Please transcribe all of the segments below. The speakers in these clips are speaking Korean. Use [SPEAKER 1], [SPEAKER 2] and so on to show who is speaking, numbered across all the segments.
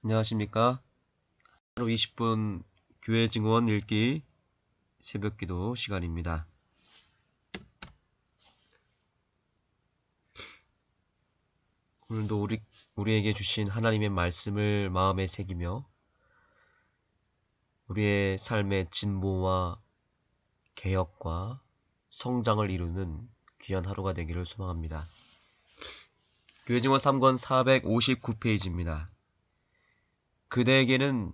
[SPEAKER 1] 안녕하십니까. 하루 20분 교회 증언 읽기 새벽기도 시간입니다. 오늘도 우리에게 주신 하나님의 말씀을 마음에 새기며 우리의 삶의 진보와 개혁과 성장을 이루는 귀한 하루가 되기를 소망합니다. 교회 증언 3권 459페이지입니다. 그대에게는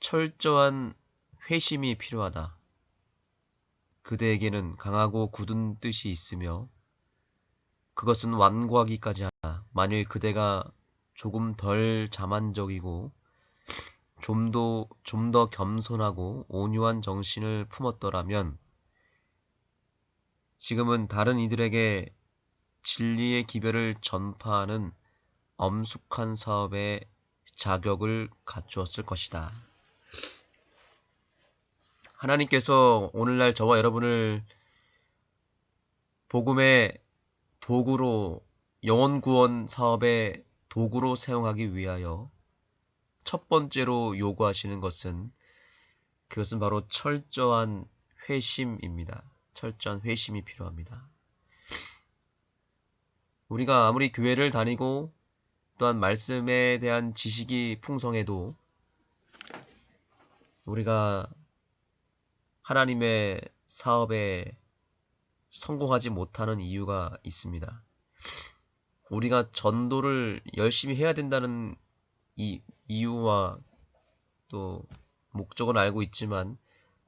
[SPEAKER 1] 철저한 회심이 필요하다. 그대에게는 강하고 굳은 뜻이 있으며 그것은 완고하기까지 하다. 만일 그대가 조금 덜 자만적이고 좀 더 겸손하고 온유한 정신을 품었더라면 지금은 다른 이들에게 진리의 기별을 전파하는 엄숙한 사업의 자격을 갖추었을 것이다. 하나님께서 오늘날 저와 여러분을 복음의 도구로, 영혼 구원 사업의 도구로 사용하기 위하여 첫 번째로 요구하시는 그것은 바로 철저한 회심입니다. 철저한 회심이 필요합니다. 우리가 아무리 교회를 다니고 또한 말씀에 대한 지식이 풍성해도 우리가 하나님의 사업에 성공하지 못하는 이유가 있습니다. 우리가 전도를 열심히 해야 된다는 이유와 또 목적은 알고 있지만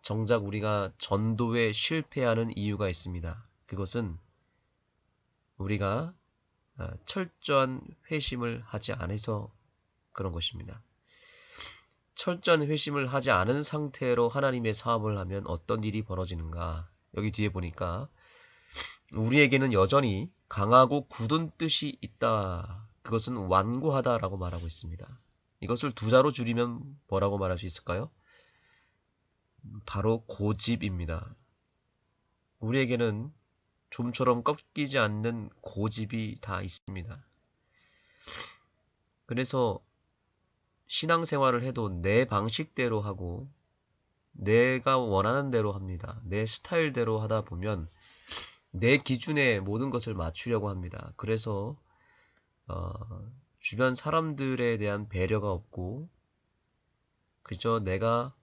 [SPEAKER 1] 정작 우리가 전도에 실패하는 이유가 있습니다. 그것은 우리가 철저한 회심을 하지 않아서 그런 것입니다. 철저한 회심을 하지 않은 상태로 하나님의 사업을 하면 어떤 일이 벌어지는가? 여기 뒤에 보니까 우리에게는 여전히 강하고 굳은 뜻이 있다. 그것은 완고하다라고 말하고 있습니다. 이것을 두 자로 줄이면 뭐라고 말할 수 있을까요? 바로 고집입니다. 우리에게는 좀처럼 꺾이지 않는 고집이 다 있습니다. 그래서 신앙생활을 해도 내 방식대로 하고 내가 원하는 대로 합니다. 내 스타일대로 하다 보면 내 기준에 모든 것을 맞추려고 합니다. 그래서 주변 사람들에 대한 배려가 없고 그저 내가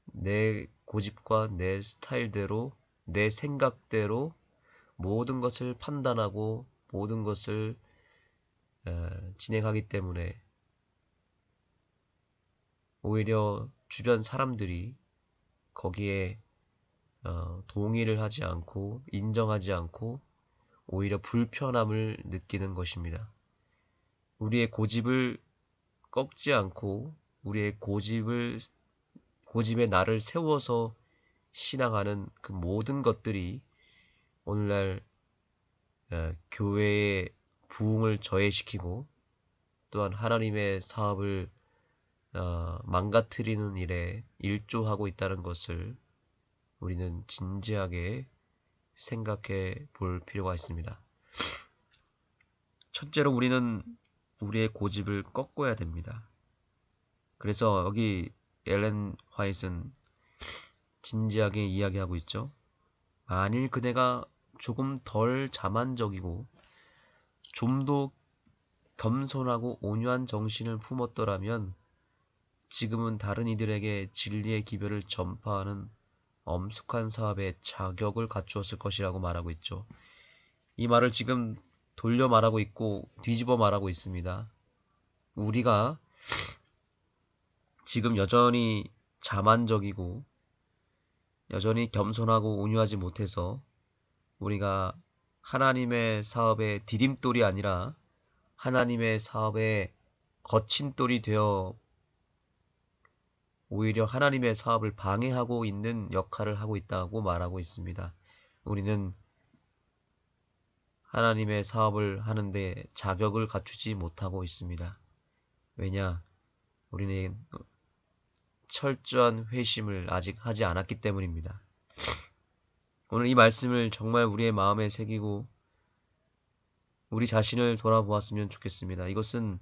[SPEAKER 1] 내 고집과 내 스타일대로 내 생각대로 모든 것을 판단하고 모든 것을 진행하기 때문에 오히려 주변 사람들이 거기에 동의를 하지 않고 인정하지 않고 오히려 불편함을 느끼는 것입니다. 우리의 고집을 꺾지 않고 우리의 고집의 날을 세워서 신앙하는 그 모든 것들이 오늘날 교회의 부흥을 저해시키고 또한 하나님의 사업을 망가뜨리는 일에 일조하고 있다는 것을 우리는 진지하게 생각해 볼 필요가 있습니다. 첫째로 우리는 우리의 고집을 꺾어야 됩니다. 그래서 여기 엘렌 화이트는 진지하게 이야기하고 있죠. 만일 그대가 조금 덜 자만적이고 좀 더 겸손하고 온유한 정신을 품었더라면 지금은 다른 이들에게 진리의 기별을 전파하는 엄숙한 사업의 자격을 갖추었을 것이라고 말하고 있죠. 이 말을 지금 돌려 말하고 있고 뒤집어 말하고 있습니다. 우리가 지금 여전히 자만적이고 여전히 겸손하고 온유하지 못해서 우리가 하나님의 사업의 디딤돌이 아니라 하나님의 사업의 거친돌이 되어 오히려 하나님의 사업을 방해하고 있는 역할을 하고 있다고 말하고 있습니다. 우리는 하나님의 사업을 하는데 자격을 갖추지 못하고 있습니다. 왜냐? 우리는 철저한 회심을 아직 하지 않았기 때문입니다. 오늘 이 말씀을 정말 우리의 마음에 새기고 우리 자신을 돌아보았으면 좋겠습니다. 이것은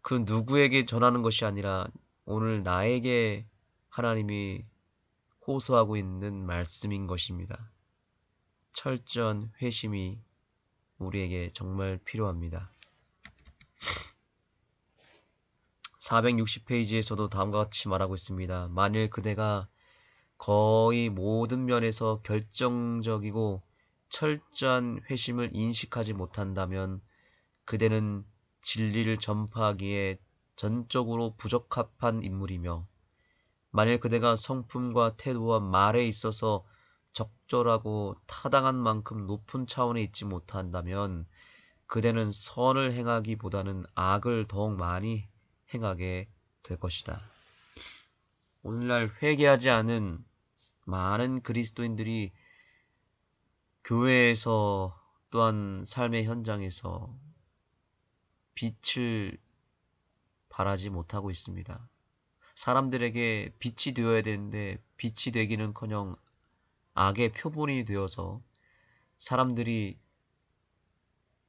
[SPEAKER 1] 그 누구에게 전하는 것이 아니라 오늘 나에게 하나님이 호소하고 있는 말씀인 것입니다. 철저한 회심이 우리에게 정말 필요합니다. 460페이지에서도 다음과 같이 말하고 있습니다. 만일 그대가 거의 모든 면에서 결정적이고 철저한 회심을 인식하지 못한다면 그대는 진리를 전파하기에 전적으로 부적합한 인물이며, 만일 그대가 성품과 태도와 말에 있어서 적절하고 타당한 만큼 높은 차원에 있지 못한다면 그대는 선을 행하기보다는 악을 더욱 많이 행하게 될 것이다. 오늘날 회개하지 않은 많은 그리스도인들이 교회에서 또한 삶의 현장에서 빛을 발하지 못하고 있습니다. 사람들에게 빛이 되어야 되는데 빛이 되기는커녕 악의 표본이 되어서 사람들이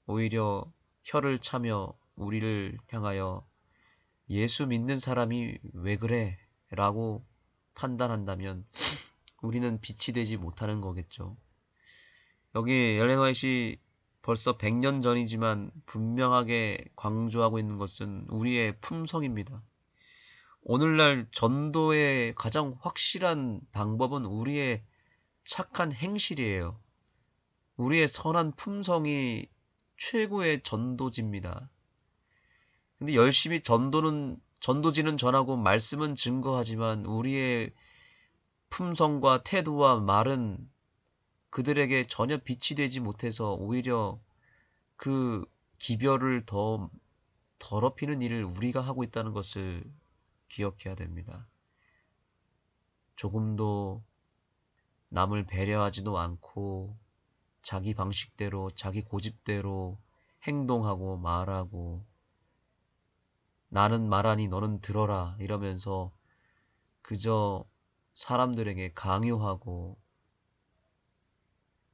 [SPEAKER 1] 오히려 혀를 차며 우리를 향하여 예수 믿는 사람이 왜 그래? 라고 판단한다면 우리는 빛이 되지 못하는 거겠죠. 여기 엘렌 화이트이 벌써 100년 전이지만 분명하게 강조하고 있는 것은 우리의 품성입니다. 오늘날 전도의 가장 확실한 방법은 우리의 착한 행실이에요. 우리의 선한 품성이 최고의 전도지입니다. 근데 열심히 전도지는 전하고 말씀은 증거하지만 우리의 품성과 태도와 말은 그들에게 전혀 빛이 되지 못해서 오히려 그 기별을 더 더럽히는 일을 우리가 하고 있다는 것을 기억해야 됩니다. 조금도 남을 배려하지도 않고 자기 방식대로 자기 고집대로 행동하고 말하고 나는 말하니 너는 들어라 이러면서 그저 사람들에게 강요하고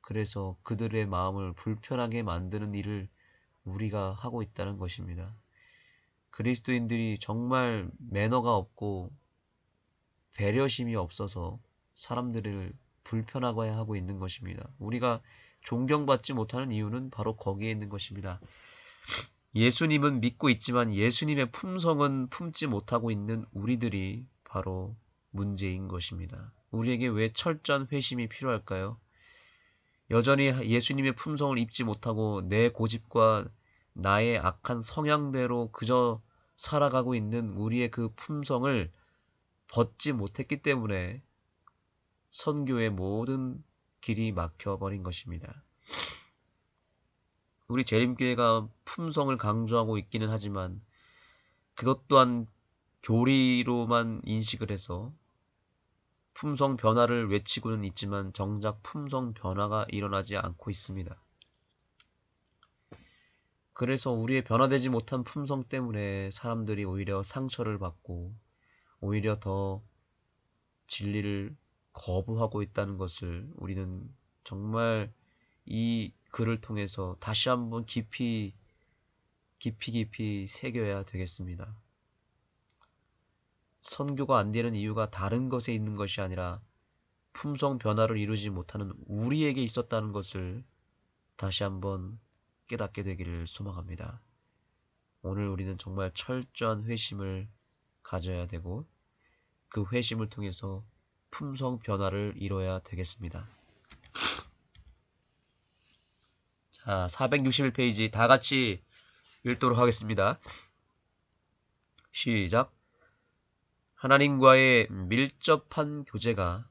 [SPEAKER 1] 그래서 그들의 마음을 불편하게 만드는 일을 우리가 하고 있다는 것입니다. 그리스도인들이 정말 매너가 없고 배려심이 없어서 사람들을 불편하게 하고 있는 것입니다. 우리가 존경받지 못하는 이유는 바로 거기에 있는 것입니다. 예수님은 믿고 있지만 예수님의 품성은 품지 못하고 있는 우리들이 바로 문제인 것입니다. 우리에게 왜 철저한 회심이 필요할까요? 여전히 예수님의 품성을 입지 못하고 내 고집과 나의 악한 성향대로 그저 살아가고 있는 우리의 그 품성을 벗지 못했기 때문에 선교의 모든 길이 막혀버린 것입니다. 우리 재림교회가 품성을 강조하고 있기는 하지만 그것 또한 교리로만 인식을 해서 품성 변화를 외치고는 있지만 정작 품성 변화가 일어나지 않고 있습니다. 그래서 우리의 변화되지 못한 품성 때문에 사람들이 오히려 상처를 받고 오히려 더 진리를 거부하고 있다는 것을 우리는 정말 이 글을 통해서 다시 한번 깊이 새겨야 되겠습니다. 선교가 안 되는 이유가 다른 것에 있는 것이 아니라 품성 변화를 이루지 못하는 우리에게 있었다는 것을 다시 한번 깨닫게 되기를 소망합니다. 오늘 우리는 정말 철저한 회심을 가져야 되고 그 회심을 통해서 품성 변화를 이뤄야 되겠습니다. 자, 461페이지 다 같이 읽도록 하겠습니다. 시작. 하나님과의 밀접한 교제가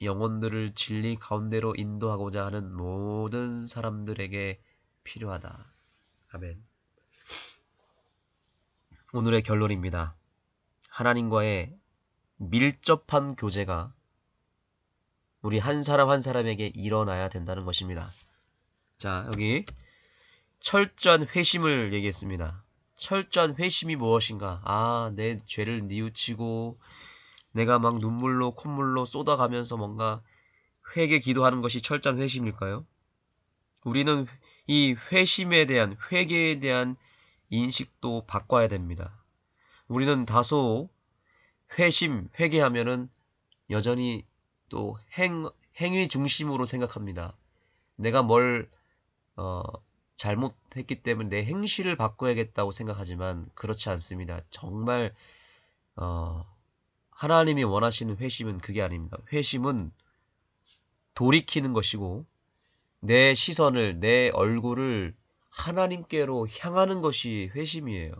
[SPEAKER 1] 영혼들을 진리 가운데로 인도하고자 하는 모든 사람들에게 필요하다. 아멘. 오늘의 결론입니다. 하나님과의 밀접한 교제가 우리 한 사람 한 사람에게 일어나야 된다는 것입니다. 자, 여기 철저한 회심을 얘기했습니다. 철저한 회심이 무엇인가? 내 죄를 뉘우치고 내가 막 눈물로 콧물로 쏟아가면서 뭔가 회개 기도하는 것이 철저한 회심일까요? 우리는 이 회심에 대한 회개에 대한 인식도 바꿔야 됩니다. 우리는 다소 회개하면은 여전히 또 행위 중심으로 생각합니다. 내가 뭘 잘못했기 때문에 내 행실을 바꿔야겠다고 생각하지만 그렇지 않습니다. 정말 하나님이 원하시는 회심은 그게 아닙니다. 회심은 돌이키는 것이고 내 시선을, 내 얼굴을 하나님께로 향하는 것이 회심이에요.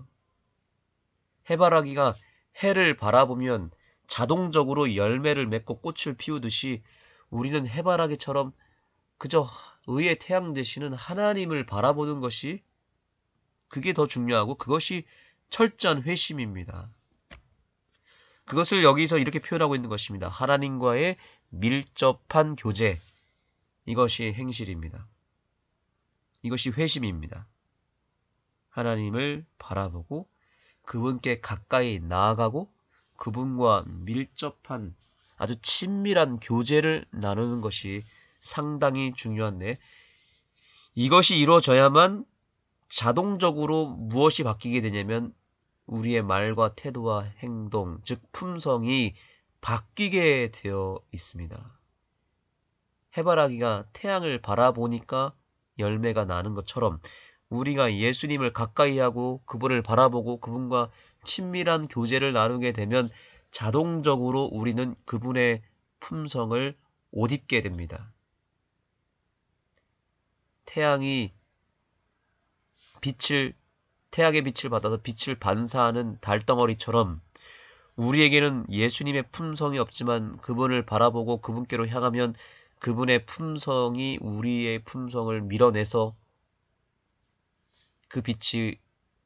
[SPEAKER 1] 해바라기가 해를 바라보면 자동적으로 열매를 맺고 꽃을 피우듯이 우리는 해바라기처럼 그저 의의 태양 되시는 하나님을 바라보는 것이 그게 더 중요하고 그것이 철저한 회심입니다. 그것을 여기서 이렇게 표현하고 있는 것입니다. 하나님과의 밀접한 교제. 이것이 행실입니다. 이것이 회심입니다. 하나님을 바라보고 그분께 가까이 나아가고 그분과 밀접한 아주 친밀한 교제를 나누는 것이 상당히 중요한데 이것이 이루어져야만 자동적으로 무엇이 바뀌게 되냐면 우리의 말과 태도와 행동, 즉 품성이 바뀌게 되어 있습니다. 해바라기가 태양을 바라보니까 열매가 나는 것처럼 우리가 예수님을 가까이 하고 그분을 바라보고 그분과 친밀한 교제를 나누게 되면 자동적으로 우리는 그분의 품성을 옷 입게 됩니다. 태양의 빛을 받아서 빛을 반사하는 달덩어리처럼 우리에게는 예수님의 품성이 없지만 그분을 바라보고 그분께로 향하면 그분의 품성이 우리의 품성을 밀어내서 그 빛이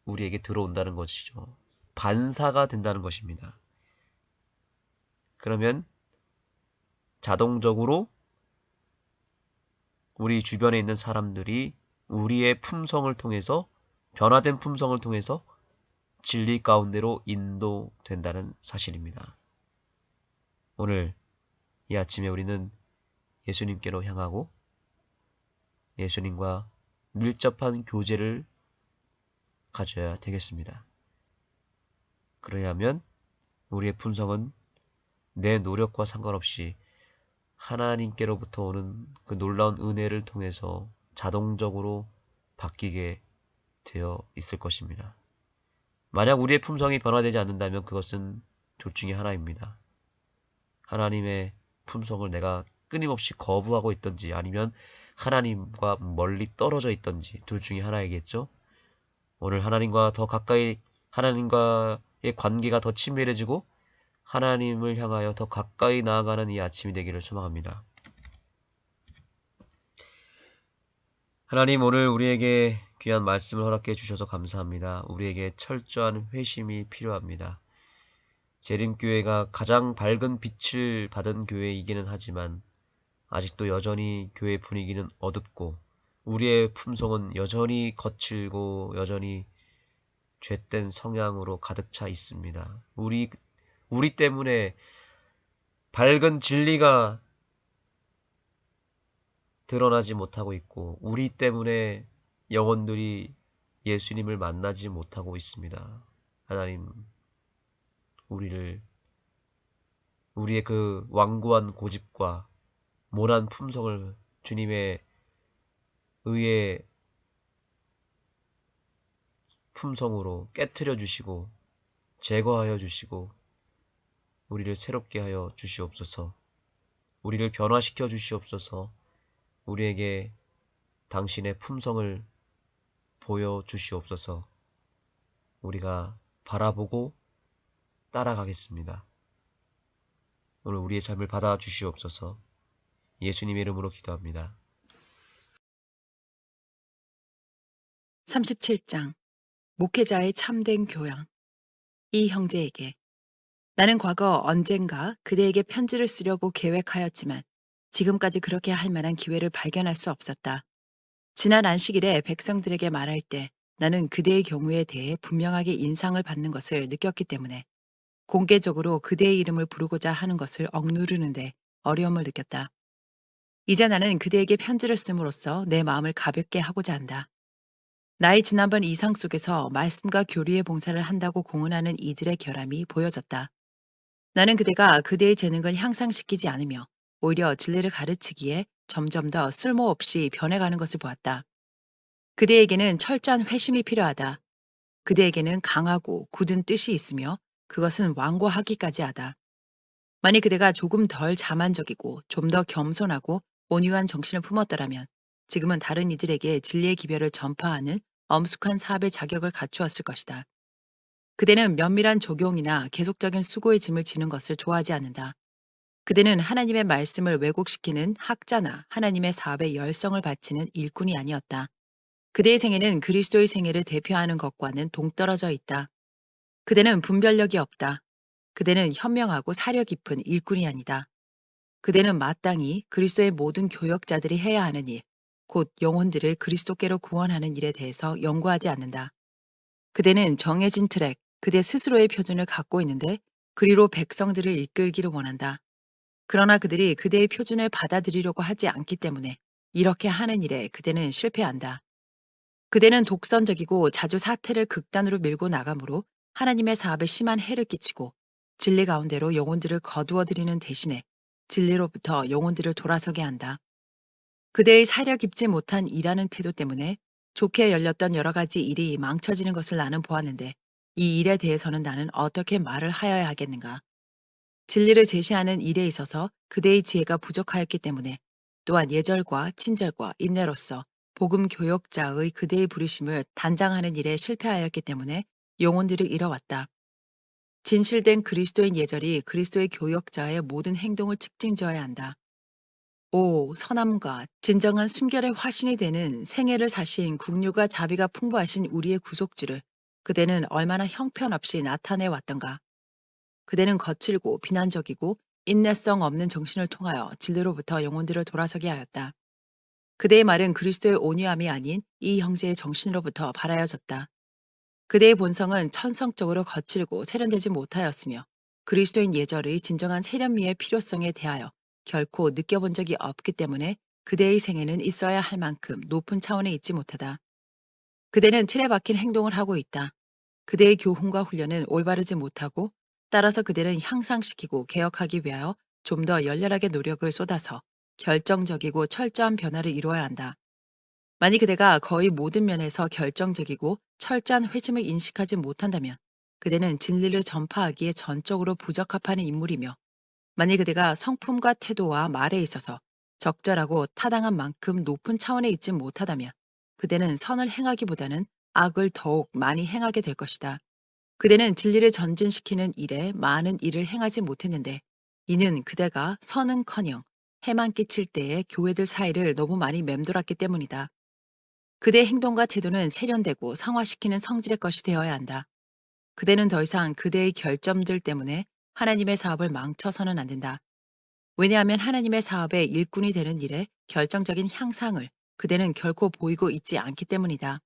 [SPEAKER 1] 우리에게 들어온다는 것이죠. 반사가 된다는 것입니다. 그러면 자동적으로 우리 주변에 있는 사람들이 우리의 품성을 통해서 변화된 품성을 통해서 진리 가운데로 인도된다는 사실입니다. 오늘 이 아침에 우리는 예수님께로 향하고 예수님과 밀접한 교제를 가져야 되겠습니다. 그러려면 우리의 품성은 내 노력과 상관없이 하나님께로부터 오는 그 놀라운 은혜를 통해서 자동적으로 바뀌게 되어 있을 것입니다. 만약 우리의 품성이 변화되지 않는다면 그것은 둘 중에 하나입니다. 하나님의 품성을 내가 끊임없이 거부하고 있든지 아니면 하나님과 멀리 떨어져 있든지 둘 중에 하나이겠죠. 오늘 하나님과 더 가까이 하나님과의 관계가 더 친밀해지고 하나님을 향하여 더 가까이 나아가는 이 아침이 되기를 소망합니다. 하나님 오늘 우리에게 귀한 말씀을 허락해 주셔서 감사합니다. 우리에게 철저한 회심이 필요합니다. 재림교회가 가장 밝은 빛을 받은 교회이기는 하지만 아직도 여전히 교회 분위기는 어둡고 우리의 품성은 여전히 거칠고 여전히 죄된 성향으로 가득 차 있습니다. 우리 때문에 밝은 진리가 드러나지 못하고 있고 우리 때문에 영혼들이 예수님을 만나지 못하고 있습니다. 하나님, 우리의 그 완고한 고집과 모난 품성을 주님의 의의 품성으로 깨트려 주시고 제거하여 주시고 우리를 새롭게 하여 주시옵소서. 우리를 변화시켜 주시옵소서. 우리에게 당신의 품성을 보여 주시옵소서. 우리가 바라보고 따라가겠습니다. 오늘 우리의 삶을 받아 주시옵소서. 예수님의 이름으로 기도합니다.
[SPEAKER 2] 37장 목회자의 참된 교양. 이 형제에게 나는 과거 언젠가 그대에게 편지를 쓰려고 계획하였지만 지금까지 그렇게 할 만한 기회를 발견할 수 없었다. 지난 안식일에 백성들에게 말할 때 나는 그대의 경우에 대해 분명하게 인상을 받는 것을 느꼈기 때문에 공개적으로 그대의 이름을 부르고자 하는 것을 억누르는데 어려움을 느꼈다. 이제 나는 그대에게 편지를 씀으로써 내 마음을 가볍게 하고자 한다. 나의 지난번 이상 속에서 말씀과 교리의 봉사를 한다고 공언하는 이들의 결함이 보여졌다. 나는 그대가 그대의 재능을 향상시키지 않으며 오히려 진리를 가르치기에 점점 더 쓸모없이 변해가는 것을 보았다. 그대에게는 철저한 회심이 필요하다. 그대에게는 강하고 굳은 뜻이 있으며 그것은 완고하기까지 하다. 만일 그대가 조금 덜 자만적이고 좀 더 겸손하고 온유한 정신을 품었더라면 지금은 다른 이들에게 진리의 기별을 전파하는 엄숙한 사업의 자격을 갖추었을 것이다. 그대는 면밀한 적용이나 계속적인 수고의 짐을 지는 것을 좋아하지 않는다. 그대는 하나님의 말씀을 왜곡시키는 학자나 하나님의 사업에 열성을 바치는 일꾼이 아니었다. 그대의 생애는 그리스도의 생애를 대표하는 것과는 동떨어져 있다. 그대는 분별력이 없다. 그대는 현명하고 사려 깊은 일꾼이 아니다. 그대는 마땅히 그리스도의 모든 교역자들이 해야 하는 일, 곧 영혼들을 그리스도께로 구원하는 일에 대해서 연구하지 않는다. 그대는 정해진 트랙, 그대 스스로의 표준을 갖고 있는데 그리로 백성들을 이끌기를 원한다. 그러나 그들이 그대의 표준을 받아들이려고 하지 않기 때문에 이렇게 하는 일에 그대는 실패한다. 그대는 독선적이고 자주 사태를 극단으로 밀고 나가므로 하나님의 사업에 심한 해를 끼치고 진리 가운데로 영혼들을 거두어들이는 대신에 진리로부터 영혼들을 돌아서게 한다. 그대의 사려 깊지 못한 일하는 태도 때문에 좋게 열렸던 여러 가지 일이 망쳐지는 것을 나는 보았는데 이 일에 대해서는 나는 어떻게 말을 하여야 하겠는가. 진리를 제시하는 일에 있어서 그대의 지혜가 부족하였기 때문에 또한 예절과 친절과 인내로서 복음 교역자의 그대의 부르심을 단장하는 일에 실패하였기 때문에 영혼들을 잃어왔다. 진실된 그리스도인 예절이 그리스도의 교역자의 모든 행동을 측징지어야 한다. 오, 선함과 진정한 순결의 화신이 되는 생애를 사신 국류가 자비가 풍부하신 우리의 구속주를 그대는 얼마나 형편없이 나타내 왔던가. 그대는 거칠고 비난적이고 인내성 없는 정신을 통하여 진리로부터 영혼들을 돌아서게 하였다. 그대의 말은 그리스도의 온유함이 아닌 이 형제의 정신으로부터 발하여졌다. 그대의 본성은 천성적으로 거칠고 세련되지 못하였으며 그리스도인 예절의 진정한 세련미의 필요성에 대하여 결코 느껴본 적이 없기 때문에 그대의 생애는 있어야 할 만큼 높은 차원에 있지 못하다. 그대는 틀에 박힌 행동을 하고 있다. 그대의 교훈과 훈련은 올바르지 못하고 따라서 그대는 향상시키고 개혁하기 위하여 좀 더 열렬하게 노력을 쏟아서 결정적이고 철저한 변화를 이루어야 한다. 만일 그대가 거의 모든 면에서 결정적이고 철저한 회심을 인식하지 못한다면 그대는 진리를 전파하기에 전적으로 부적합한 인물이며 만일 그대가 성품과 태도와 말에 있어서 적절하고 타당한 만큼 높은 차원에 있지 못하다면 그대는 선을 행하기보다는 악을 더욱 많이 행하게 될 것이다. 그대는 진리를 전진시키는 일에 많은 일을 행하지 못했는데 이는 그대가 선은커녕 해만 끼칠 때에 교회들 사이를 너무 많이 맴돌았기 때문이다. 그대의 행동과 태도는 세련되고 성화시키는 성질의 것이 되어야 한다. 그대는 더 이상 그대의 결점들 때문에 하나님의 사업을 망쳐서는 안 된다. 왜냐하면 하나님의 사업의 일꾼이 되는 일에 결정적인 향상을 그대는 결코 보이고 있지 않기 때문이다.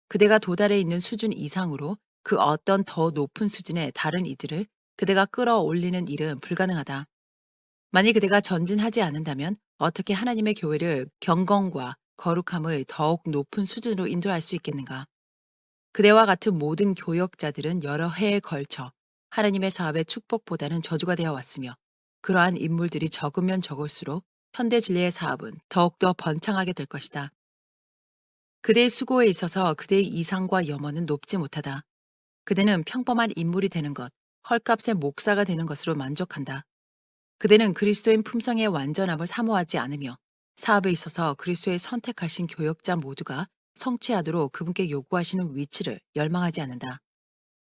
[SPEAKER 2] 그대가 도달해 있는 수준 이상으로 그 어떤 더 높은 수준의 다른 이들을 그대가 끌어올리는 일은 불가능하다. 만일 그대가 전진하지 않는다면 어떻게 하나님의 교회를 경건과 거룩함의 더욱 높은 수준으로 인도할 수 있겠는가? 그대와 같은 모든 교역자들은 여러 해에 걸쳐 하나님의 사업의 축복보다는 저주가 되어 왔으며 그러한 인물들이 적으면 적을수록 현대 진리의 사업은 더욱더 번창하게 될 것이다. 그대의 수고에 있어서 그대의 이상과 염원은 높지 못하다. 그대는 평범한 인물이 되는 것, 헐값의 목사가 되는 것으로 만족한다. 그대는 그리스도인 품성의 완전함을 사모하지 않으며 사업에 있어서 그리스도의 선택하신 교역자 모두가 성취하도록 그분께 요구하시는 위치를 열망하지 않는다.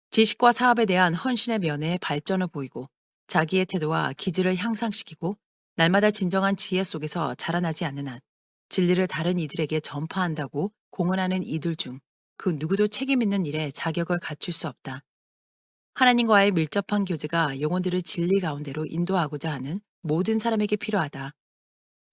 [SPEAKER 2] 지식과 사업에 대한 헌신의 면에 발전을 보이고 자기의 태도와 기질을 향상시키고 날마다 진정한 지혜 속에서 자라나지 않는 한 진리를 다른 이들에게 전파한다고 공언하는 이들 중 그 누구도 책임 있는 일에 자격을 갖출 수 없다. 하나님과의 밀접한 교제가 영혼들을 진리 가운데로 인도하고자 하는 모든 사람에게 필요하다.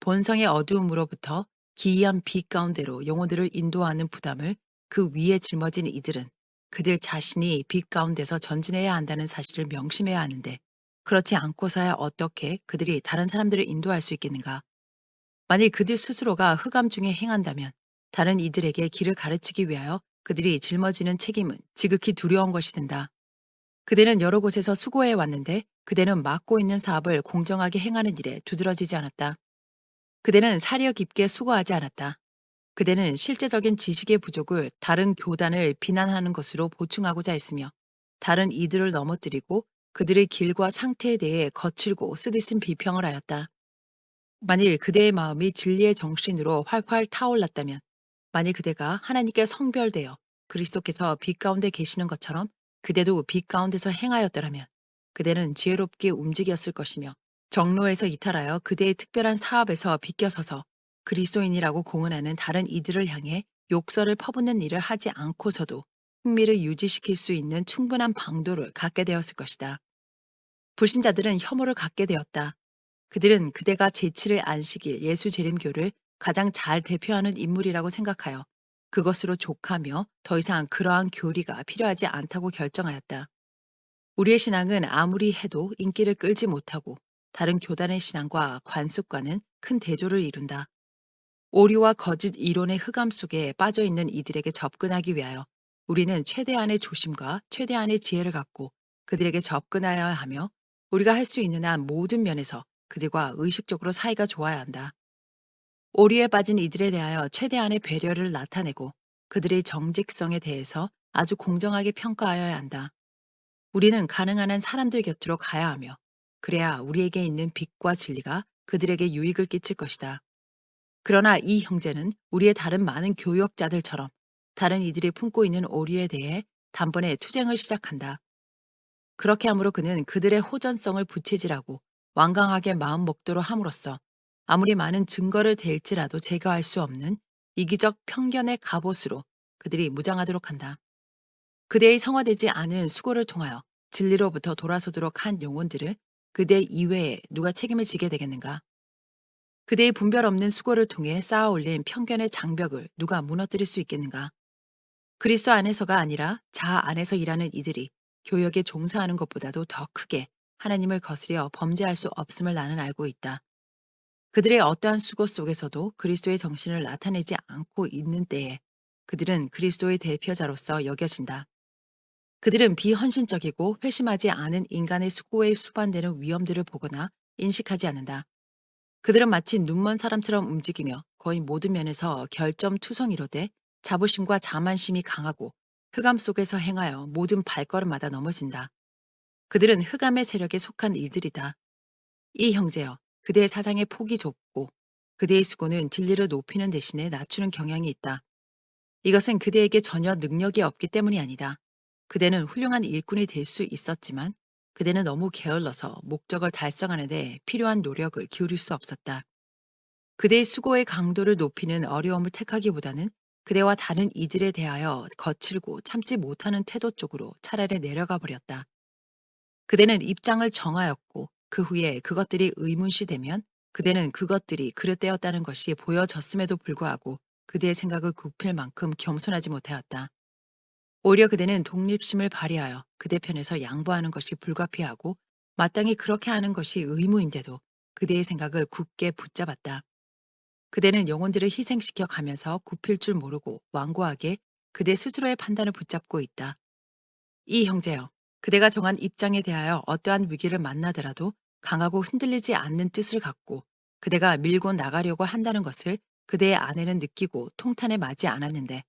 [SPEAKER 2] 본성의 어두움으로부터 기이한 빛 가운데로 영혼들을 인도하는 부담을 그 위에 짊어진 이들은 그들 자신이 빛 가운데서 전진해야 한다는 사실을 명심해야 하는데 그렇지 않고서야 어떻게 그들이 다른 사람들을 인도할 수 있겠는가? 만일 그들 스스로가 흑암 중에 행한다면 다른 이들에게 길을 가르치기 위하여 그들이 짊어지는 책임은 지극히 두려운 것이 된다. 그대는 여러 곳에서 수고해 왔는데 그대는 맡고 있는 사업을 공정하게 행하는 일에 두드러지지 않았다. 그대는 사려 깊게 수고하지 않았다. 그대는 실제적인 지식의 부족을 다른 교단을 비난하는 것으로 보충하고자 했으며 다른 이들을 넘어뜨리고 그들의 길과 상태에 대해 거칠고 쓰디쓴 비평을 하였다. 만일 그대의 마음이 진리의 정신으로 활활 타올랐다면, 만일 그대가 하나님께 성별되어 그리스도께서 빛 가운데 계시는 것처럼 그대도 빛 가운데서 행하였더라면 그대는 지혜롭게 움직였을 것이며 정로에서 이탈하여 그대의 특별한 사업에서 비껴서서 그리스도인이라고 공언하는 다른 이들을 향해 욕설을 퍼붓는 일을 하지 않고서도 흥미를 유지시킬 수 있는 충분한 방도를 갖게 되었을 것이다. 불신자들은 혐오를 갖게 되었다. 그들은 그대가 제7일 안식일 예수 재림교를 가장 잘 대표하는 인물이라고 생각하여 그것으로 족하며 더 이상 그러한 교리가 필요하지 않다고 결정하였다. 우리의 신앙은 아무리 해도 인기를 끌지 못하고 다른 교단의 신앙과 관습과는 큰 대조를 이룬다. 오류와 거짓 이론의 흑암 속에 빠져 있는 이들에게 접근하기 위하여 우리는 최대한의 조심과 최대한의 지혜를 갖고 그들에게 접근하여야 하며 우리가 할 수 있는 한 모든 면에서 그들과 의식적으로 사이가 좋아야 한다. 오류에 빠진 이들에 대하여 최대한의 배려를 나타내고 그들의 정직성에 대해서 아주 공정하게 평가하여야 한다. 우리는 가능한 한 사람들 곁으로 가야 하며 그래야 우리에게 있는 빛과 진리가 그들에게 유익을 끼칠 것이다. 그러나 이 형제는 우리의 다른 많은 교역자들처럼 다른 이들이 품고 있는 오류에 대해 단번에 투쟁을 시작한다. 그렇게 함으로 그는 그들의 호전성을 부채질하고 완강하게 마음먹도록 함으로써 아무리 많은 증거를 댈지라도 제거할 수 없는 이기적 편견의 갑옷으로 그들이 무장하도록 한다. 그대의 성화되지 않은 수고를 통하여 진리로부터 돌아서도록 한 영혼들을 그대 이외에 누가 책임을 지게 되겠는가? 그대의 분별 없는 수고를 통해 쌓아 올린 편견의 장벽을 누가 무너뜨릴 수 있겠는가? 그리스도 안에서가 아니라 자아 안에서 일하는 이들이 교역에 종사하는 것보다도 더 크게 하나님을 거스려 범죄할 수 없음을 나는 알고 있다. 그들의 어떠한 수고 속에서도 그리스도의 정신을 나타내지 않고 있는 때에 그들은 그리스도의 대표자로서 여겨진다. 그들은 비헌신적이고 회심하지 않은 인간의 수고에 수반되는 위험들을 보거나 인식하지 않는다. 그들은 마치 눈먼 사람처럼 움직이며 거의 모든 면에서 결점투성이로돼 자부심과 자만심이 강하고 흑암 속에서 행하여 모든 발걸음마다 넘어진다. 그들은 흑암의 세력에 속한 이들이다. 이 형제여, 그대의 사상의 폭이 좁고 그대의 수고는 진리를 높이는 대신에 낮추는 경향이 있다. 이것은 그대에게 전혀 능력이 없기 때문이 아니다. 그대는 훌륭한 일꾼이 될 수 있었지만 그대는 너무 게을러서 목적을 달성하는 데 필요한 노력을 기울일 수 없었다. 그대의 수고의 강도를 높이는 어려움을 택하기보다는 그대와 다른 이들에 대하여 거칠고 참지 못하는 태도 쪽으로 차라리 내려가 버렸다. 그대는 입장을 정하였고 그 후에 그것들이 의문시되면 그대는 그것들이 그릇되었다는 것이 보여졌음에도 불구하고 그대의 생각을 굽힐 만큼 겸손하지 못하였다. 오히려 그대는 독립심을 발휘하여 그대 편에서 양보하는 것이 불가피하고 마땅히 그렇게 하는 것이 의무인데도 그대의 생각을 굳게 붙잡았다. 그대는 영혼들을 희생시켜 가면서 굽힐 줄 모르고 완고하게 그대 스스로의 판단을 붙잡고 있다. 이 형제여, 그대가 정한 입장에 대하여 어떠한 위기를 만나더라도 강하고 흔들리지 않는 뜻을 갖고 그대가 밀고 나가려고 한다는 것을 그대의 아내는 느끼고 통탄에 맞지 않았는데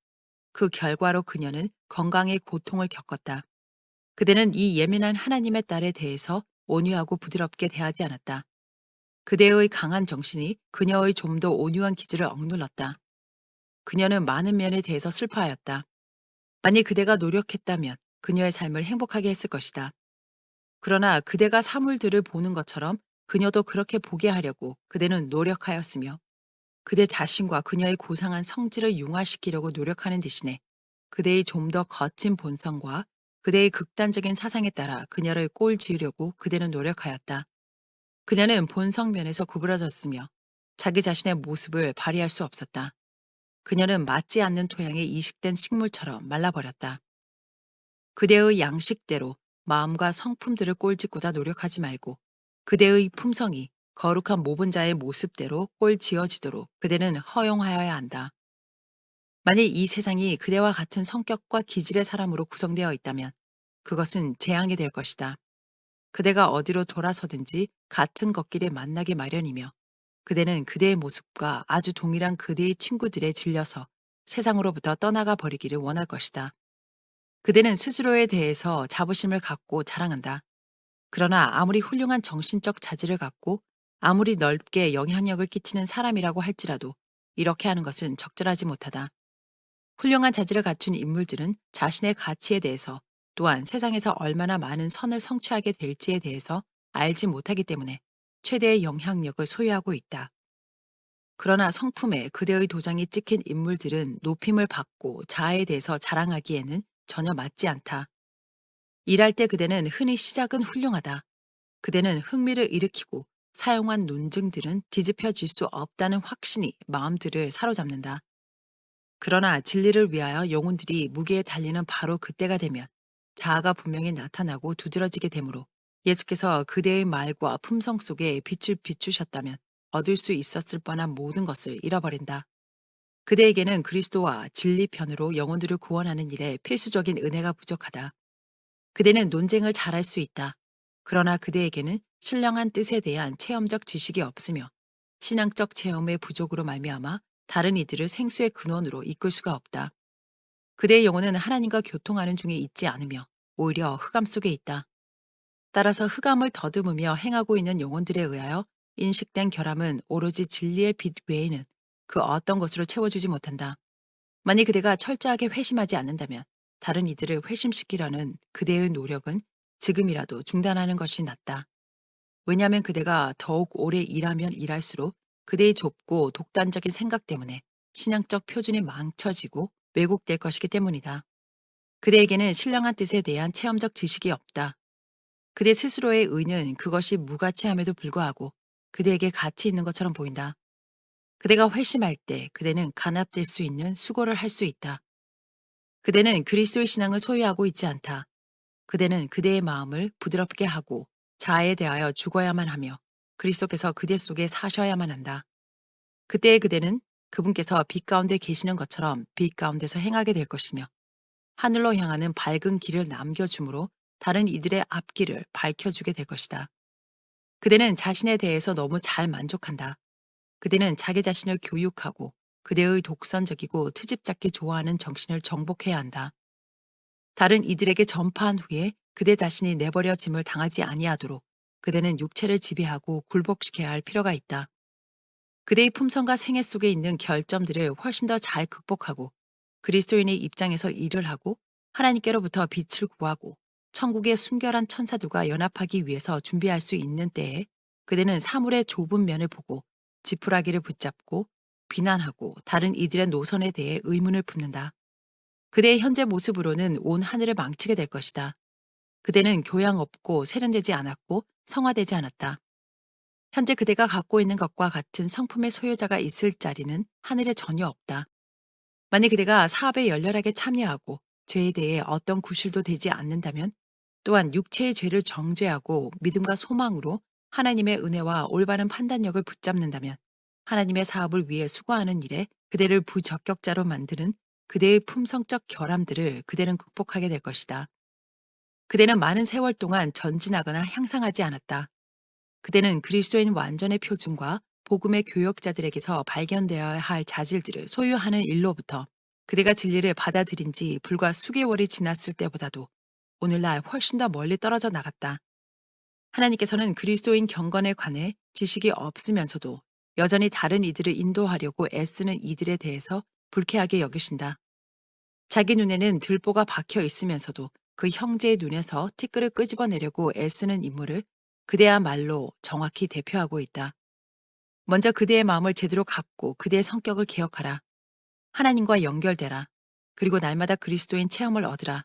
[SPEAKER 2] 그 결과로 그녀는 건강의 고통을 겪었다. 그대는 이 예민한 하나님의 딸에 대해서 온유하고 부드럽게 대하지 않았다. 그대의 강한 정신이 그녀의 좀 더 온유한 기질을 억눌렀다. 그녀는 많은 면에 대해서 슬퍼하였다. 만일 그대가 노력했다면 그녀의 삶을 행복하게 했을 것이다. 그러나 그대가 사물들을 보는 것처럼 그녀도 그렇게 보게 하려고 그대는 노력하였으며 그대 자신과 그녀의 고상한 성질을 융화시키려고 노력하는 대신에 그대의 좀 더 거친 본성과 그대의 극단적인 사상에 따라 그녀를 꼴 지으려고 그대는 노력하였다. 그녀는 본성 면에서 구부러졌으며 자기 자신의 모습을 발휘할 수 없었다. 그녀는 맞지 않는 토양에 이식된 식물처럼 말라버렸다. 그대의 양식대로 마음과 성품들을 꼴짓고자 노력하지 말고 그대의 품성이 거룩한 모분자의 모습대로 꼴 지어지도록 그대는 허용하여야 한다. 만일 이 세상이 그대와 같은 성격과 기질의 사람으로 구성되어 있다면 그것은 재앙이 될 것이다. 그대가 어디로 돌아서든지 같은 걷길에 만나기 마련이며 그대는 그대의 모습과 아주 동일한 그대의 친구들에 질려서 세상으로부터 떠나가 버리기를 원할 것이다. 그대는 스스로에 대해서 자부심을 갖고 자랑한다. 그러나 아무리 훌륭한 정신적 자질을 갖고 아무리 넓게 영향력을 끼치는 사람이라고 할지라도 이렇게 하는 것은 적절하지 못하다. 훌륭한 자질을 갖춘 인물들은 자신의 가치에 대해서 또한 세상에서 얼마나 많은 선을 성취하게 될지에 대해서 알지 못하기 때문에 최대의 영향력을 소유하고 있다. 그러나 성품에 그대의 도장이 찍힌 인물들은 높임을 받고 자아에 대해서 자랑하기에는 전혀 맞지 않다. 일할 때 그대는 흔히 시작은 훌륭하다. 그대는 흥미를 일으키고 사용한 논증들은 뒤집혀질 수 없다는 확신이 마음들을 사로잡는다. 그러나 진리를 위하여 영혼들이 무게에 달리는 바로 그때가 되면 자아가 분명히 나타나고 두드러지게 되므로 예수께서 그대의 말과 품성 속에 빛을 비추셨다면 얻을 수 있었을 뻔한 모든 것을 잃어버린다. 그대에게는 그리스도와 진리 편으로 영혼들을 구원하는 일에 필수적인 은혜가 부족하다. 그대는 논쟁을 잘할 수 있다. 그러나 그대에게는 신령한 뜻에 대한 체험적 지식이 없으며 신앙적 체험의 부족으로 말미암아 다른 이들을 생수의 근원으로 이끌 수가 없다. 그대의 영혼은 하나님과 교통하는 중에 있지 않으며 오히려 흑암 속에 있다. 따라서 흑암을 더듬으며 행하고 있는 영혼들에 의하여 인식된 결함은 오로지 진리의 빛 외에는 그 어떤 것으로 채워주지 못한다. 만일 그대가 철저하게 회심하지 않는다면 다른 이들을 회심시키려는 그대의 노력은 지금이라도 중단하는 것이 낫다. 왜냐하면 그대가 더욱 오래 일하면 일할수록 그대의 좁고 독단적인 생각 때문에 신앙적 표준이 망쳐지고 왜곡될 것이기 때문이다. 그대에게는 신령한 뜻에 대한 체험적 지식이 없다. 그대 스스로의 의는 그것이 무가치함에도 불구하고 그대에게 가치 있는 것처럼 보인다. 그대가 회심할 때 그대는 간합될 수 있는 수고를 할 수 있다. 그대는 그리스도의 신앙을 소유하고 있지 않다. 그대는 그대의 마음을 부드럽게 하고 자아에 대하여 죽어야만 하며 그리스도께서 그대 속에 사셔야만 한다. 그때의 그대는 그분께서 빛 가운데 계시는 것처럼 빛 가운데서 행하게 될 것이며 하늘로 향하는 밝은 길을 남겨주므로 다른 이들의 앞길을 밝혀주게 될 것이다. 그대는 자신에 대해서 너무 잘 만족한다. 그대는 자기 자신을 교육하고 그대의 독선적이고 트집 잡기 좋아하는 정신을 정복해야 한다. 다른 이들에게 전파한 후에 그대 자신이 내버려짐을 당하지 아니하도록 그대는 육체를 지배하고 굴복시켜야 할 필요가 있다. 그대의 품성과 생애 속에 있는 결점들을 훨씬 더 잘 극복하고 그리스도인의 입장에서 일을 하고 하나님께로부터 빛을 구하고 천국의 순결한 천사들과 연합하기 위해서 준비할 수 있는 때에 그대는 사물의 좁은 면을 보고 지푸라기를 붙잡고 비난하고 다른 이들의 노선에 대해 의문을 품는다. 그대의 현재 모습으로는 온 하늘을 망치게 될 것이다. 그대는 교양 없고 세련되지 않았고 성화되지 않았다. 현재 그대가 갖고 있는 것과 같은 성품의 소유자가 있을 자리는 하늘에 전혀 없다. 만약 그대가 사업에 열렬하게 참여하고 죄에 대해 어떤 구실도 되지 않는다면 또한 육체의 죄를 정죄하고 믿음과 소망으로 하나님의 은혜와 올바른 판단력을 붙잡는다면 하나님의 사업을 위해 수고하는 일에 그대를 부적격자로 만드는 그대의 품성적 결함들을 그대는 극복하게 될 것이다. 그대는 많은 세월 동안 전진하거나 향상하지 않았다. 그대는 그리스도인 완전의 표준과 복음의 교역자들에게서 발견되어야 할 자질들을 소유하는 일로부터 그대가 진리를 받아들인 지 불과 수개월이 지났을 때보다도 오늘날 훨씬 더 멀리 떨어져 나갔다. 하나님께서는 그리스도인 경건에 관해 지식이 없으면서도 여전히 다른 이들을 인도하려고 애쓰는 이들에 대해서 불쾌하게 여기신다. 자기 눈에는 들보가 박혀 있으면서도 그 형제의 눈에서 티끌을 끄집어내려고 애쓰는 인물을 그대야말로 정확히 대표하고 있다. 먼저 그대의 마음을 제대로 갖고 그대의 성격을 개혁하라. 하나님과 연결되라. 그리고 날마다 그리스도인 체험을 얻으라.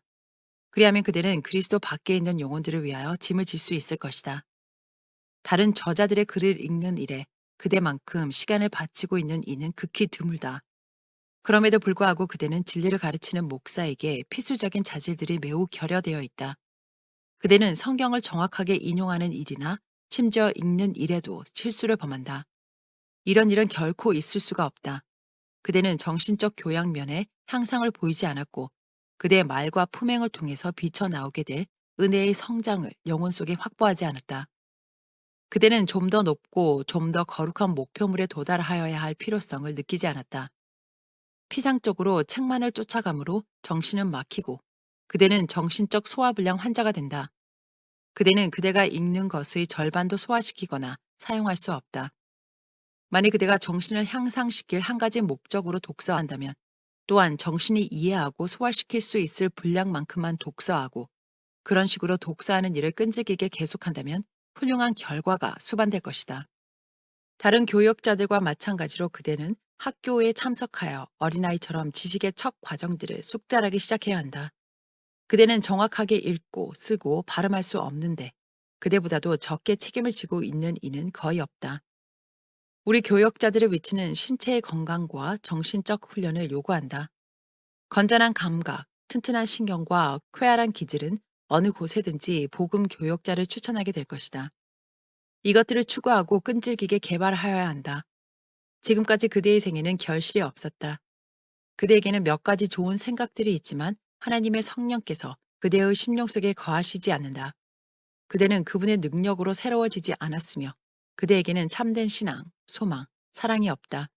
[SPEAKER 2] 그리하면 그대는 그리스도 밖에 있는 영혼들을 위하여 짐을 질 수 있을 것이다. 다른 저자들의 글을 읽는 일에 그대만큼 시간을 바치고 있는 이는 극히 드물다. 그럼에도 불구하고 그대는 진리를 가르치는 목사에게 필수적인 자질들이 매우 결여되어 있다. 그대는 성경을 정확하게 인용하는 일이나 심지어 읽는 일에도 실수를 범한다. 이런 일은 결코 있을 수가 없다. 그대는 정신적 교양 면에 향상을 보이지 않았고 그대의 말과 품행을 통해서 비쳐나오게 될 은혜의 성장을 영혼 속에 확보하지 않았다. 그대는 좀 더 높고 좀 더 거룩한 목표물에 도달하여야 할 필요성을 느끼지 않았다. 피상적으로 책만을 쫓아감으로 정신은 막히고 그대는 정신적 소화불량 환자가 된다. 그대는 그대가 읽는 것의 절반도 소화시키거나 사용할 수 없다. 만일 그대가 정신을 향상시킬 한 가지 목적으로 독서한다면 또한 정신이 이해하고 소화시킬 수 있을 분량만큼만 독서하고 그런 식으로 독서하는 일을 끈질기게 계속한다면 훌륭한 결과가 수반될 것이다. 다른 교역자들과 마찬가지로 그대는 학교에 참석하여 어린아이처럼 지식의 첫 과정들을 숙달하기 시작해야 한다. 그대는 정확하게 읽고 쓰고 발음할 수 없는데 그대보다도 적게 책임을 지고 있는 이는 거의 없다. 우리 교역자들의 위치는 신체의 건강과 정신적 훈련을 요구한다. 건전한 감각, 튼튼한 신경과 쾌활한 기질은 어느 곳에든지 복음 교역자를 추천하게 될 것이다. 이것들을 추구하고 끈질기게 개발하여야 한다. 지금까지 그대의 생에는 결실이 없었다. 그대에게는 몇 가지 좋은 생각들이 있지만 하나님의 성령께서 그대의 심령 속에 거하시지 않는다. 그대는 그분의 능력으로 새로워지지 않았으며 그대에게는 참된 신앙, 소망, 사랑이 없다.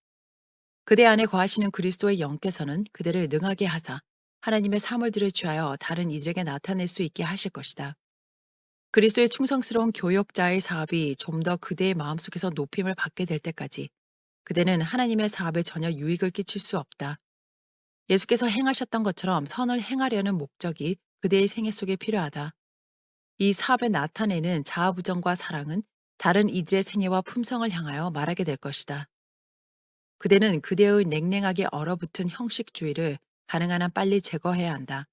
[SPEAKER 2] 그대 안에 거하시는 그리스도의 영께서는 그대를 능하게 하사 하나님의 사물들을 취하여 다른 이들에게 나타낼 수 있게 하실 것이다. 그리스도의 충성스러운 교역자의 사업이 좀 더 그대의 마음속에서 높임을 받게 될 때까지 그대는 하나님의 사업에 전혀 유익을 끼칠 수 없다. 예수께서 행하셨던 것처럼 선을 행하려는 목적이 그대의 생애 속에 필요하다. 이 사업에 나타내는 자아부정과 사랑은 다른 이들의 생애와 품성을 향하여 말하게 될 것이다. 그대는 그대의 냉랭하게 얼어붙은 형식주의를 가능한 한 빨리 제거해야 한다.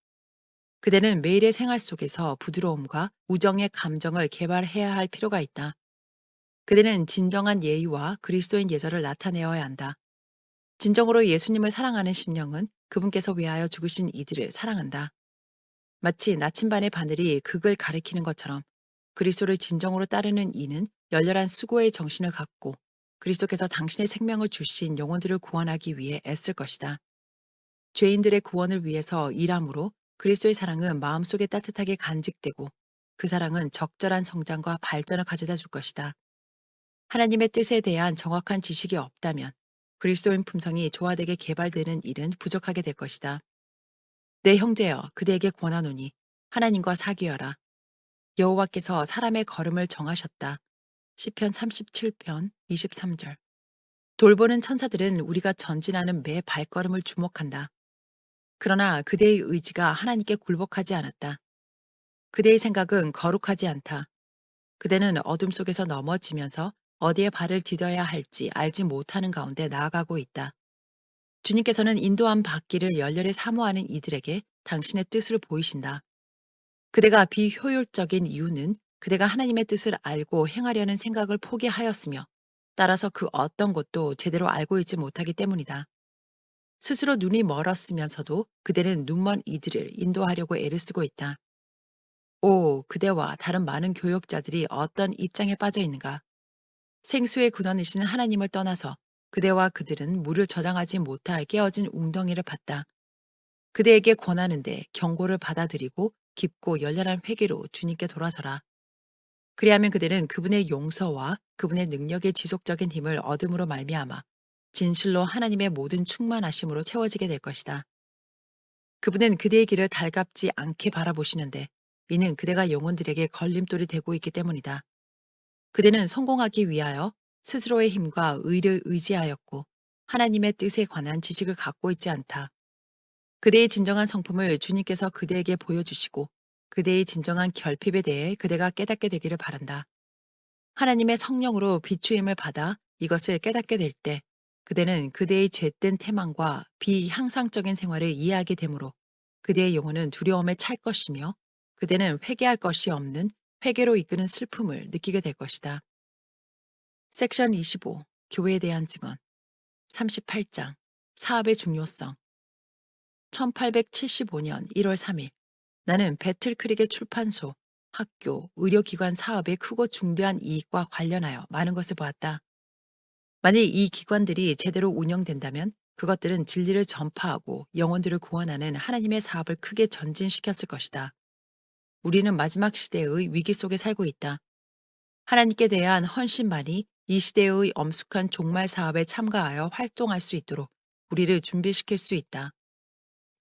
[SPEAKER 2] 그대는 매일의 생활 속에서 부드러움과 우정의 감정을 개발해야 할 필요가 있다. 그대는 진정한 예의와 그리스도인 예절을 나타내어야 한다. 진정으로 예수님을 사랑하는 심령은 그분께서 위하여 죽으신 이들을 사랑한다. 마치 나침반의 바늘이 극을 가리키는 것처럼 그리스도를 진정으로 따르는 이는 열렬한 수고의 정신을 갖고 그리스도께서 당신의 생명을 주신 영혼들을 구원하기 위해 애쓸 것이다. 죄인들의 구원을 위해서 일함으로 그리스도의 사랑은 마음속에 따뜻하게 간직되고 그 사랑은 적절한 성장과 발전을 가져다 줄 것이다. 하나님의 뜻에 대한 정확한 지식이 없다면 그리스도인 품성이 조화되게 개발되는 일은 부족하게 될 것이다. 내 형제여, 그대에게 권하노니 하나님과 사귀어라. 여호와께서 사람의 걸음을 정하셨다. 시편 37편 23절. 돌보는 천사들은 우리가 전진하는 매 발걸음을 주목한다. 그러나 그대의 의지가 하나님께 굴복하지 않았다. 그대의 생각은 거룩하지 않다. 그대는 어둠 속에서 넘어지면서 어디에 발을 디뎌야 할지 알지 못하는 가운데 나아가고 있다. 주님께서는 인도함 받기를 열렬히 사모하는 이들에게 당신의 뜻을 보이신다. 그대가 비효율적인 이유는 그대가 하나님의 뜻을 알고 행하려는 생각을 포기하였으며 따라서 그 어떤 것도 제대로 알고 있지 못하기 때문이다. 스스로 눈이 멀었으면서도 그대는 눈먼 이들을 인도하려고 애를 쓰고 있다. 오, 그대와 다른 많은 교역자들이 어떤 입장에 빠져 있는가? 생수의 근원이신 하나님을 떠나서 그대와 그들은 물을 저장하지 못할 깨어진 웅덩이를 봤다. 그대에게 권하는데 경고를 받아들이고 깊고 열렬한 회개로 주님께 돌아서라. 그리하면 그대는 그분의 용서와 그분의 능력의 지속적인 힘을 얻음으로 말미암아 진실로 하나님의 모든 충만하심으로 채워지게 될 것이다. 그분은 그대의 길을 달갑지 않게 바라보시는데 이는 그대가 영혼들에게 걸림돌이 되고 있기 때문이다. 그대는 성공하기 위하여 스스로의 힘과 의를 의지하였고 하나님의 뜻에 관한 지식을 갖고 있지 않다. 그대의 진정한 성품을 주님께서 그대에게 보여주시고 그대의 진정한 결핍에 대해 그대가 깨닫게 되기를 바란다. 하나님의 성령으로 비추임을 받아 이것을 깨닫게 될 때 그대는 그대의 죄된 태망과 비향상적인 생활을 이해하게 되므로 그대의 영혼은 두려움에 찰 것이며 그대는 회개할 것이 없는 회개로 이끄는 슬픔을 느끼게 될 것이다. 섹션 25 교회에 대한 증언 38장 사업의 중요성 1875년 1월 3일 나는 배틀크릭의 출판소, 학교, 의료기관 사업의 크고 중대한 이익과 관련하여 많은 것을 보았다. 만일 이 기관들이 제대로 운영된다면 그것들은 진리를 전파하고 영혼들을 구원하는 하나님의 사업을 크게 전진시켰을 것이다. 우리는 마지막 시대의 위기 속에 살고 있다. 하나님께 대한 헌신만이 이 시대의 엄숙한 종말 사업에 참가하여 활동할 수 있도록 우리를 준비시킬 수 있다.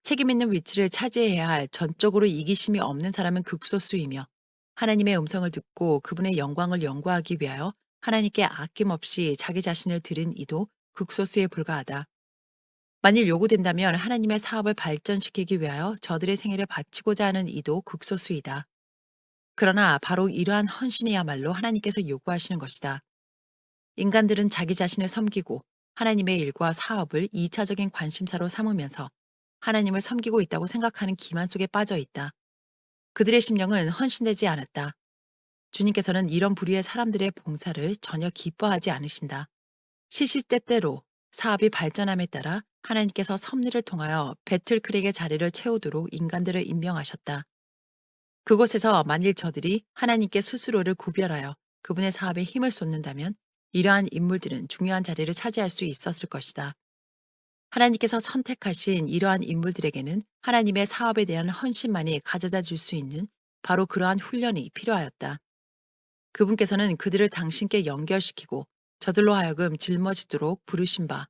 [SPEAKER 2] 책임 있는 위치를 차지해야 할 전적으로 이기심이 없는 사람은 극소수이며 하나님의 음성을 듣고 그분의 영광을 연구하기 위하여 하나님께 아낌없이 자기 자신을 드린 이도 극소수에 불과하다. 만일 요구된다면 하나님의 사업을 발전시키기 위하여 저들의 생애를 바치고자 하는 이도 극소수이다. 그러나 바로 이러한 헌신이야말로 하나님께서 요구하시는 것이다. 인간들은 자기 자신을 섬기고 하나님의 일과 사업을 2차적인 관심사로 삼으면서 하나님을 섬기고 있다고 생각하는 기만 속에 빠져 있다. 그들의 심령은 헌신되지 않았다. 주님께서는 이런 부류의 사람들의 봉사를 전혀 기뻐하지 않으신다. 시시때때로 사업이 발전함에 따라 하나님께서 섭리를 통하여 배틀크릭의 자리를 채우도록 인간들을 임명하셨다. 그곳에서 만일 저들이 하나님께 스스로를 구별하여 그분의 사업에 힘을 쏟는다면 이러한 인물들은 중요한 자리를 차지할 수 있었을 것이다. 하나님께서 선택하신 이러한 인물들에게는 하나님의 사업에 대한 헌신만이 가져다 줄 수 있는 바로 그러한 훈련이 필요하였다. 그분께서는 그들을 당신께 연결시키고 저들로 하여금 짊어지도록 부르신 바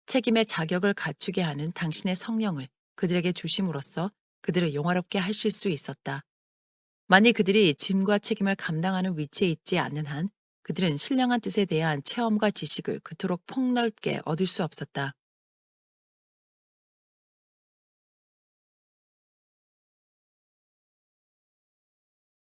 [SPEAKER 2] 책임의 자격을 갖추게 하는 당신의 성령을 그들에게 주심으로써 그들을 영화롭게 하실 수 있었다. 만일 그들이 짐과 책임을 감당하는 위치에 있지 않는 한 그들은 신령한 뜻에 대한 체험과 지식을 그토록 폭넓게 얻을 수 없었다.